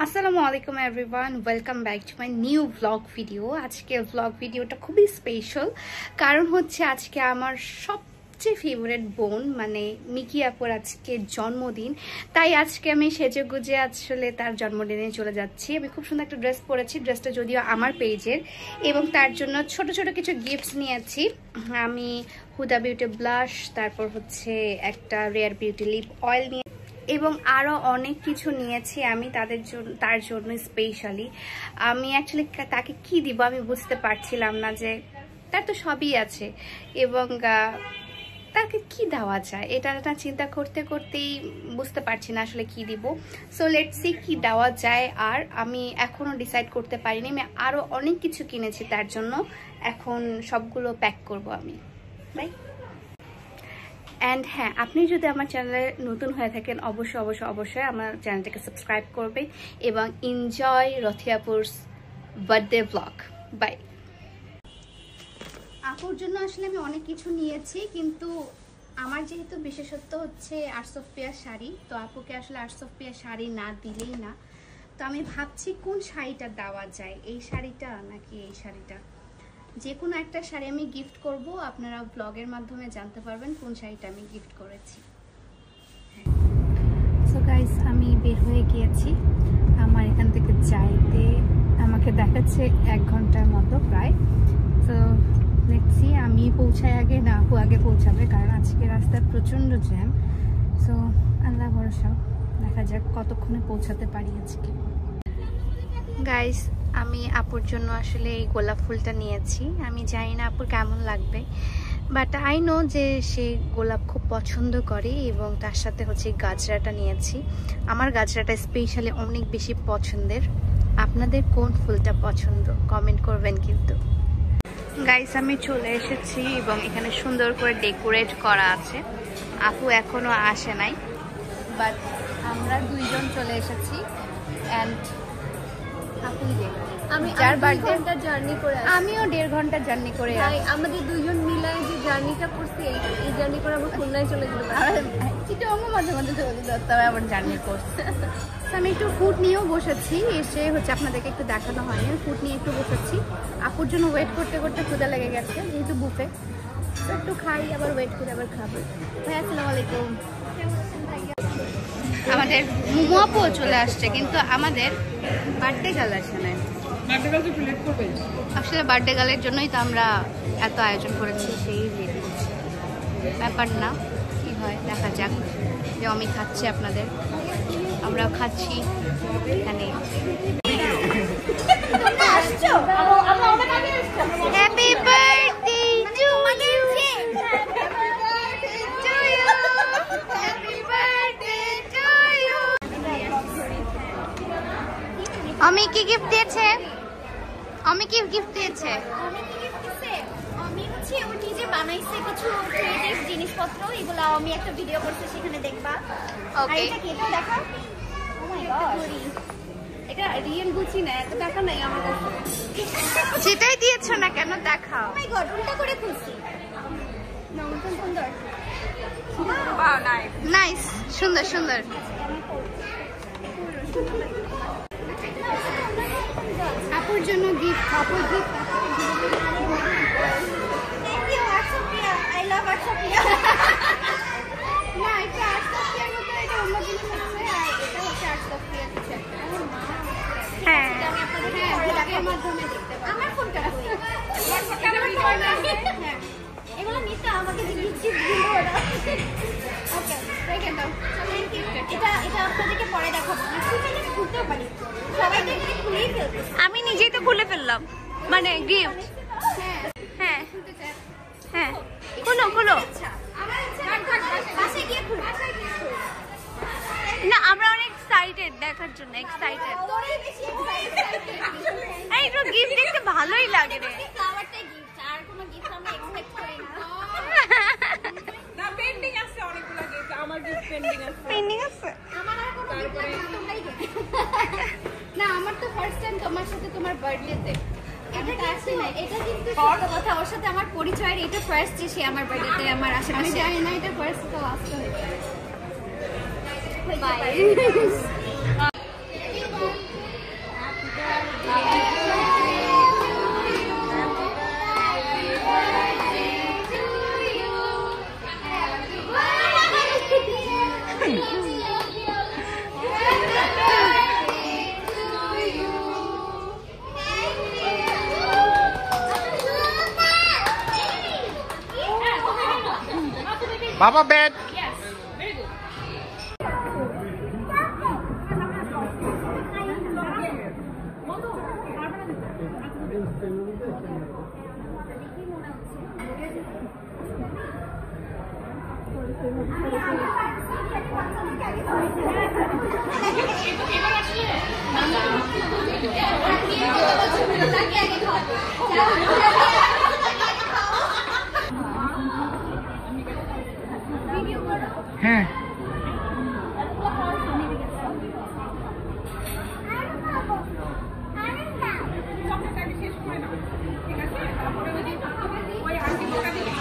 আসসালামু আলাইকুম everyone, welcome back to my new blog video. আজকের ব্লগ ভিডিওটা খুবই স্পেশাল, কারণ হচ্ছে আজকে আমার সবচেয়ে ফেভারিট বোন মানে মিকি আপুর আজকে জন্মদিন। তাই আজকে আমি সেজে গুজে আসলে তার জন্মদিনে চলে যাচ্ছি। আমি খুব সুন্দর একটা ড্রেস পরেছি, ড্রেসটা যদিও আমার পেজের, এবং তার জন্য ছোট ছোট কিছু গিফটস নিয়েছি। আমি হুদা বিউটি ব্লাশ, তারপর হচ্ছে একটা রেয়ার বিউটি লিপ অয়েল নিয়ে এবং আরও অনেক কিছু নিয়েছি আমি তার জন্য স্পেশালি। আমি অ্যাকচুয়ালি তাকে কি দিব আমি বুঝতে পারছিলাম না, যে তার তো সবই আছে এবং তাকে কি দেওয়া যায়, এটা চিন্তা করতে করতেই বুঝতে পারছি না আসলে কি দিব। সো লেটস সি কি দেওয়া যায়। আর আমি এখনও ডিসাইড করতে পারিনি, আমি আরও অনেক কিছু কিনেছি তার জন্য, এখন সবগুলো প্যাক করব আমি। বাই। অ্যান্ড হ্যাঁ, আপনি যদি আমার চ্যানেলে নতুন হয়ে থাকেন অবশ্যই আমার চ্যানেলটাকে সাবস্ক্রাইব করবেন এবং এনজয় রথিয়াপুর বার্থডে ব্লগ। বাই। আপুর জন্য আসলে আমি অনেক কিছু নিয়েছি, কিন্তু আমার যেহেতু বিশেষত্ব হচ্ছে আর্টস অফ পেয়ার শাড়ি, তো আপুকে আসলে আর্টস অফ পেয়ার শাড়ি না দিলেই না। তো আমি ভাবছি কোন শাড়িটা দেওয়া যায়, এই শাড়িটা নাকি এই শাড়িটা। যে কোনো একটা শাড়ি আমি গিফট করব, আপনারা ব্লগের মাধ্যমে জানতে পারবেন কোন শাড়িটা আমি গিফট করেছি। সো গাইস, আমি বের হয়ে গিয়েছি। আমার এখান থেকে যাইতে আমাকে দেখাচ্ছে 1 ঘন্টার মতো প্রায়। তো দেখছি আমি পৌঁছাই আগে না আপু আগে পৌঁছাবে, কারণ আজকে রাস্তায় প্রচণ্ড জ্যাম। সো আল্লাহ ভরসা, দেখা যাক কতক্ষণে পৌঁছাতে পারি আজকে। গাইস, আমি আপুর জন্য আসলে এই গোলাপ ফুলটা নিয়েছি। আমি জানি না আপুর কেমন লাগবে, বাট আই নো যে সে গোলাপ খুব পছন্দ করে, এবং তার সাথে হচ্ছে গাজরাটা নিয়েছি। আমার গাজরাটা স্পেশালি অনেক বেশি পছন্দের। আপনাদের কোন ফুলটা পছন্দ কমেন্ট করবেন কিন্তু। গাইস, আমি চলে এসেছি এবং এখানে সুন্দর করে ডেকোরেট করা আছে। আপু এখনো আসে নাই, বাট আমরা দুইজন চলে এসেছি। অ্যান্ড আমিও 1.5 ঘন্টা জার্নি করে আমাদের দুইজন মিলায় যে জার্নিটা করছি, এই জার্নি করে আমরা খুলনায় চলে যেতে মাঝে মাঝে চলে যেতে হবে, আবার জার্নি করছে। আমি একটু ফুড নিয়েও বসেছি, এসে হচ্ছে আপনাদেরকে একটু দেখানো হয়নি, ফুড নিয়ে একটু বসেছি। আপুর জন্য ওয়েট করতে করতে ক্ষুধা লেগে গেছে, যেহেতু বুফে একটু খাই, আবার ওয়েট করে আবার খাবো। ভাই আসসালামু আলাইকুম। আমাদের মোমো আপুও চলে আসছে, কিন্তু আমাদের বার্থডে গার্ল আসে না। আসলে বার্থডে গার্লের জন্যই তো আমরা এত আয়োজন করেছি, সেই ব্যাপার না, কি হয় দেখা যাক। যে আমি খাচ্ছি, আপনাদের আমরাও খাচ্ছি এখানে। হ্যাপি বার্থডে টু ইউ, আমি কি গিফট দিয়েছে? আমি কি গিফট দিয়েছে? আমি হচ্ছে ও নিজে বানাইছে কিছু ক্রিয়েটিভ জিনিসপত্র, এগুলো আমি একটা ভিডিও করতে, সেখানে দেখবা। ওকে, এটা কি এটা দেখা? ও মাই গড, এটা রিয়েল গুচি না, এত টাকা নাই আমার কাছে। যেটাই দিয়েছো না কেন দেখাও। ও মাই গড, উল্টা করে খুলছি। নমস্কার, সুন্দর। ওয়াও, নাইস, সুন্দর সুন্দর। আপুর জন্য গিফট, আপুর gift. Thank you Artsopia, I love Artsopia. না, এটা আর্টসোপিয়ার মতো, এটা অন্য জিনিস হচ্ছে, আর এটা হচ্ছে আর্টসোপিয়ার কিছু একটা। হ্যাঁ, আমি আপনাদের ব্লগের মাধ্যমে দেখতে পাবো। আমার ফোনটা কই? হ্যাঁ, এগুলো নিতে আমাকে যে গিফট দিল ওরা। ওকে, রেখে দাও। Thank you. এটা আপনাদেরকে পরে দেখাবো। আমি খুলে খুলতেও পারি, সবাই তো এগুলো খুলেই ফেলছে। আমি নিজেই তো খুলে ফেললাম, মানে গিফট। হ্যাঁ হ্যাঁ, খুলো খুলো। বাসায় গিয়ে খুলবো। না, আমরা অনেক এক্সাইটেড দেখার জন্য, এক্সাইটেড। এই তো গিফট দেখতে ভালোই লাগে রে। ফ্লাওয়ারটাই গিফট, আর কোনো গিফট আমরা এক্সপেক্ট করি না। না, পেন্ডিং আছে অনেকগুলো গিফট, আমার গিফট পেন্ডিং আছে। পেন্ডিং আছে? আমার আর কোনো গিফট লাগবে না, তোমরাই দেবে। না, আমার তো ফার্স্ট টাইম তোমার সাথে তোমার বার্থডেতে। এটা কিন্তু এটা কিন্তু সত্য কথা, ওর সাথে আমার পরিচয়ের এটা ফার্স্ট যে সে আমার বার্থডেতে আমার আমি আশেপাশে। জানি না এটা ফার্স্ট তো লাস্ট হয়ে by. Baba bed. Yes, very good. হ্যাঁ চকলেটটাকে শেষ করে নাও, ঠিক আছে? তারপরে ওই আন্টি টাকা দিবে।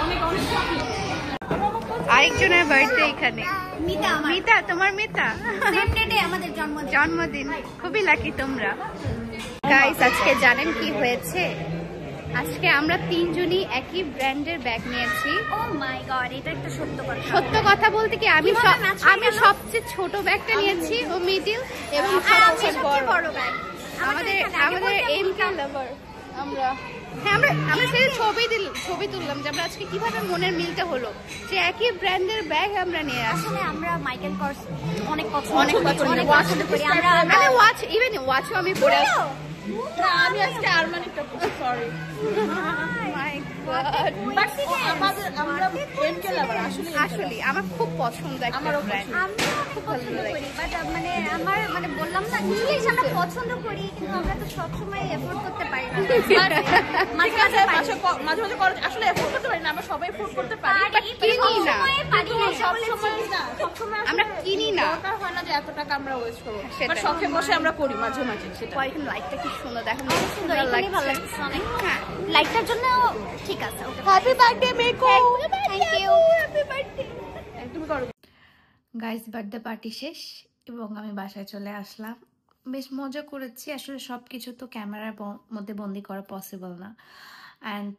অনেক অনেক চকলেট। আরেকজনের বার্থডে এখানে। মিতা আমার মিতা, তোমার মিতা সেম ডেটে আমাদের জন্মদিন। জন্মদিন, খুবই লাকি তোমরা। গাইস, আজকে জানেন কি হয়েছে? আজকে আমরা তিনজনই একই ব্র্যান্ডের ব্যাগ নিয়েছি। ও মাই গড, এটা একটা সত্য কথা। সত্য কথা বলতে কি, আমি কিভাবে match হয়ে আমি গেল? সবচেয়ে ছোট ব্যাগটা নিয়েছি, ও মিডিল, এবং আর আমি সবচেয়ে সবচেয়ে বড় ব্যাগ। আমাদের এমকে লাভার আমরা। হ্যাঁ, আমরা সেই ছবি তুললাম যে আমরা আজকে কিভাবে মনের মিলটা হলো, যে একই ব্র্যান্ডের ব্যাগ আমরা নিয়ে আসি। আসলে আমরা মাইকেল কর্স অনেক পছন্দ অনেক পছন্দ অনেক করি। পছন্দ করি আমরা। আমি ওয়াচও আমি পরে আসি। না, আমি আজকে আরমানিটা পড়ছি, সরি। My God! বাট আমাদের আমরা এমকে লাভার আসলে আসলে আমার খুব পছন্দ একটা আমারও ব্র্যান্ড। আমিও অনেক পছন্দ করি, বাট মানে আমার মানে বললাম না, জিনিস আমরা পছন্দ করি কিন্তু আমরা তো সবসময় এফোর্ড করতে পারি না। মাঝে মাঝে পারি। মাঝে মাঝে করে আসলে এফোর্ড করতে পারি না, আমরা সবাই এফোর্ড করতে পারি। পারি, কিনি না। সবসময় পারি না, সবসময় না, সবসময় আমরা কিনি না। দরকার হয় না যে এত টাকা আমরা ওয়েস্ট করবো। সেটাই। বাট শখে বসে আমরা করি মাঝে মাঝে সেটা। এখানে লাইটটা কি সুন্দর, দেখেন অনেক সুন্দর, এখানেই ভালো লাগছে অনেক। হ্যাঁ। লাইটটার জন্য ঠিক আছে। হ্যাপি বার্থডে মেকো। Thank you. Happy birthday. তুমি করো। গাইস, বার্থডে পার্টি শেষ এবং আমি বাসায় চলে আসলাম। বেশ মজা করেছি। আসলে সব কিছু তো ক্যামেরার মধ্যে বন্দি করা পসিবল না। অ্যান্ড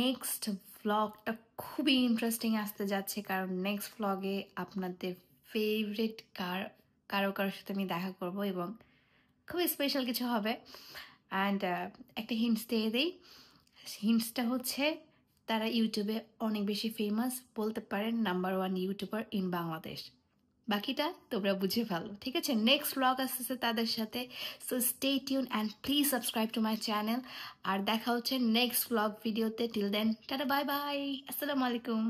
নেক্সট ভ্লগটা খুবই ইন্টারেস্টিং আসতে যাচ্ছে, কারণ নেক্সট ভ্লগে আপনাদের ফেভারিট কারোর সাথে আমি দেখা করব এবং খুবই স্পেশাল কিছু হবে। অ্যান্ড একটা হিন্টস দিয়ে দিই। হিন্টসটা হচ্ছে, তারা ইউটিউবে অনেক বেশি ফেমাস, বলতে পারেন নাম্বার 1 ইউটিউবার ইন বাংলাদেশ। বাকিটা তোমরা বুঝে ফেলো, ঠিক আছে? নেক্সট ব্লগ আসতেছে তাদের সাথে। So stay tune and please subscribe to my channel. আর দেখা হচ্ছে নেক্সট ব্লগ ভিডিওতে। Till then, tata, bye bye, আসসালামু আলাইকুম।